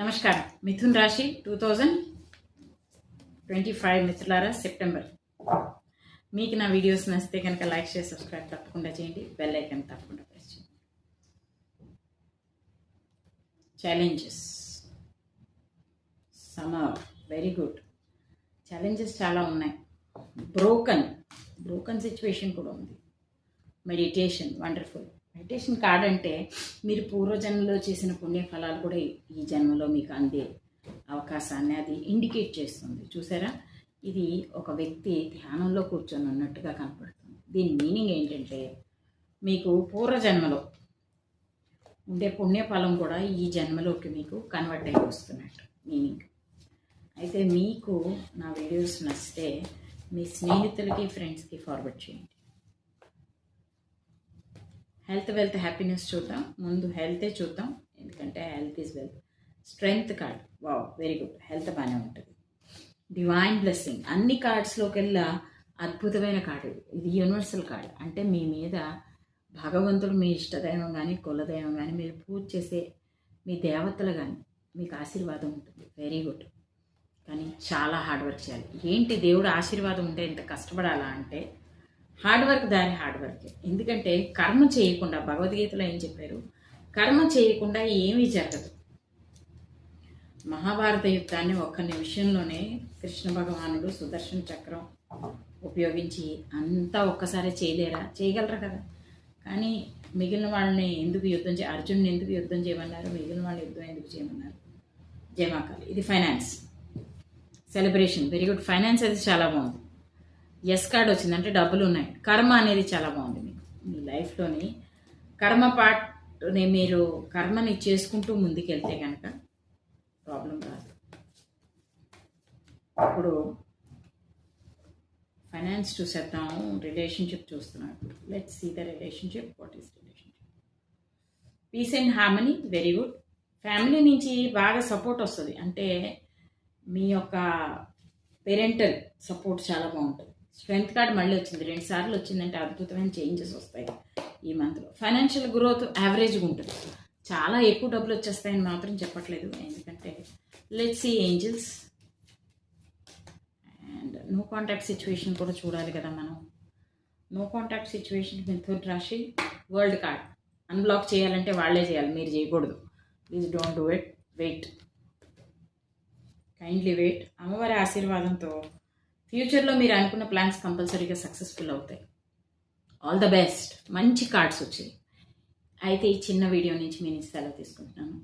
నమస్కారం. మిథున్ రాశి 2025 మిత్రులారా, సెప్టెంబర్. మీకు నా వీడియోస్ నచ్చితే కనుక లైక్ చేసి సబ్స్క్రైబ్ తప్పకుండా చేయండి. బెల్ ఐకాన్ తప్పకుండా ప్రెస్ చేయండి. Challenges summer very good. Challenges చాలా ఉన్నాయి. బ్రోకన్ సిచ్యువేషన్ కూడా ఉంది. Meditation wonderful. మెడిటేషన్ కార్డ్ అంటే మీరు పూర్వజన్మలో చేసిన పుణ్యఫలాలు కూడా ఈ జన్మలో మీకు అందే అవకాశాన్ని అది ఇండికేట్ చేస్తుంది. చూసారా, ఇది ఒక వ్యక్తి ధ్యానంలో కూర్చొని ఉన్నట్టుగా కనపడుతుంది. దీని మీనింగ్ ఏంటంటే మీకు పూర్వజన్మలో ఉండే పుణ్యఫలం కూడా ఈ జన్మలోకి మీకు కన్వర్ట్ అయి వస్తున్నట్టు మీనింగ్. అయితే మీకు నా వీడియోస్ నచ్చితే మీ స్నేహితులకి ఫ్రెండ్స్కి ఫార్వర్డ్ చేయండి. హెల్త్ వెల్త్ హ్యాపీనెస్ చూద్దాం. ముందు హెల్తే చూద్దాం, ఎందుకంటే health is wealth. Strength card, wow very good. Health బాగానే ఉంటుంది. డివైన్ బ్లెస్సింగ్, అన్ని కార్డ్స్లోకెల్లా అద్భుతమైన కార్డు ఇది. యూనివర్సల్ కార్డ్ అంటే మీ మీద భగవంతుడు, మీ ఇష్టదైవం కానీ కులదైవం కానీ, మీరు పూజ చేసే మీ దేవతలు కానీ మీకు ఆశీర్వాదం ఉంటుంది. Very good. కానీ చాలా హార్డ్ వర్క్ చేయాలి. ఏంటి దేవుడు ఆశీర్వాదం ఉంటే ఇంత కష్టపడాలా అంటే హార్డ్ వర్క్, దాని హార్డ్ వర్క్. ఎందుకంటే కర్మ చేయకుండా, భగవద్గీతలో ఏం చెప్పారు, కర్మ చేయకుండా ఏమీ జరగదు. మహాభారత యుద్ధాన్ని ఒక్క నిమిషంలోనే కృష్ణ భగవానుడు సుదర్శన చక్రం ఉపయోగించి అంతా ఒక్కసారి చేయలేరా? చేయగలరా కదా. కానీ మిగిలిన వాళ్ళని ఎందుకు యుద్ధం అర్జునుని ఎందుకు యుద్ధం చేయమన్నారు, మిగిలిన వాళ్ళని యుద్ధం ఎందుకు చేయమన్నారు? జయమాకాలి. ఇది finance celebration, very good. Finance అది చాలా బాగుంది. ఎస్ కార్డ్ వచ్చింది, అంటే డబ్బులు ఉన్నాయి. కర్మ అనేది చాలా బాగుంది. మీకు మీ లైఫ్లోని కర్మ పార్ట్ని మీరు కర్మని చేసుకుంటూ ముందుకెళ్తే కనుక ప్రాబ్లం రాదు. ఇప్పుడు ఫైనాన్స్ చూసేద్దాం, రిలేషన్షిప్ చూస్తున్నాం. Let's see the relationship. What is relationship? Peace and harmony, very good. Family నుంచి బాగా సపోర్ట్ వస్తుంది. అంటే మీ యొక్క పేరెంటల్ సపోర్ట్ చాలా బాగుంటుంది. స్ట్రెంగ్త్ కార్డ్ మళ్ళీ వచ్చింది, 2 సార్లు వచ్చిందంటే అద్భుతమైన చేంజెస్ వస్తాయి ఈ మంత్లో. ఫైనాన్షియల్ గ్రోత్ యావరేజ్గా ఉంటుంది. చాలా ఎక్కువ డబ్బులు వచ్చేస్తాయని మాత్రం చెప్పట్లేదు, ఎందుకంటే let's see angels. And no contact situation కూడా చూడాలి కదా మనం. నో కాంటాక్ట్ సిచ్యువేషన్ మిథున్ రాశి. వరల్డ్ కార్డ్, అన్బ్లాక్ చేయాలంటే వాళ్ళే చేయాలి, మీరు చేయకూడదు. Please don't do it. Wait, kindly wait. అమ్మవారి ఆశీర్వాదంతో ఫ్యూచర్లో మీరు అనుకున్న ప్లాన్స్ కంపల్సరీగా సక్సెస్ఫుల్ అవుతాయి. All the best. మంచి కార్డ్స్ వచ్చాయి. అయితే ఈ చిన్న వీడియో నుంచి నేను సెలవు తీసుకుంటున్నాను.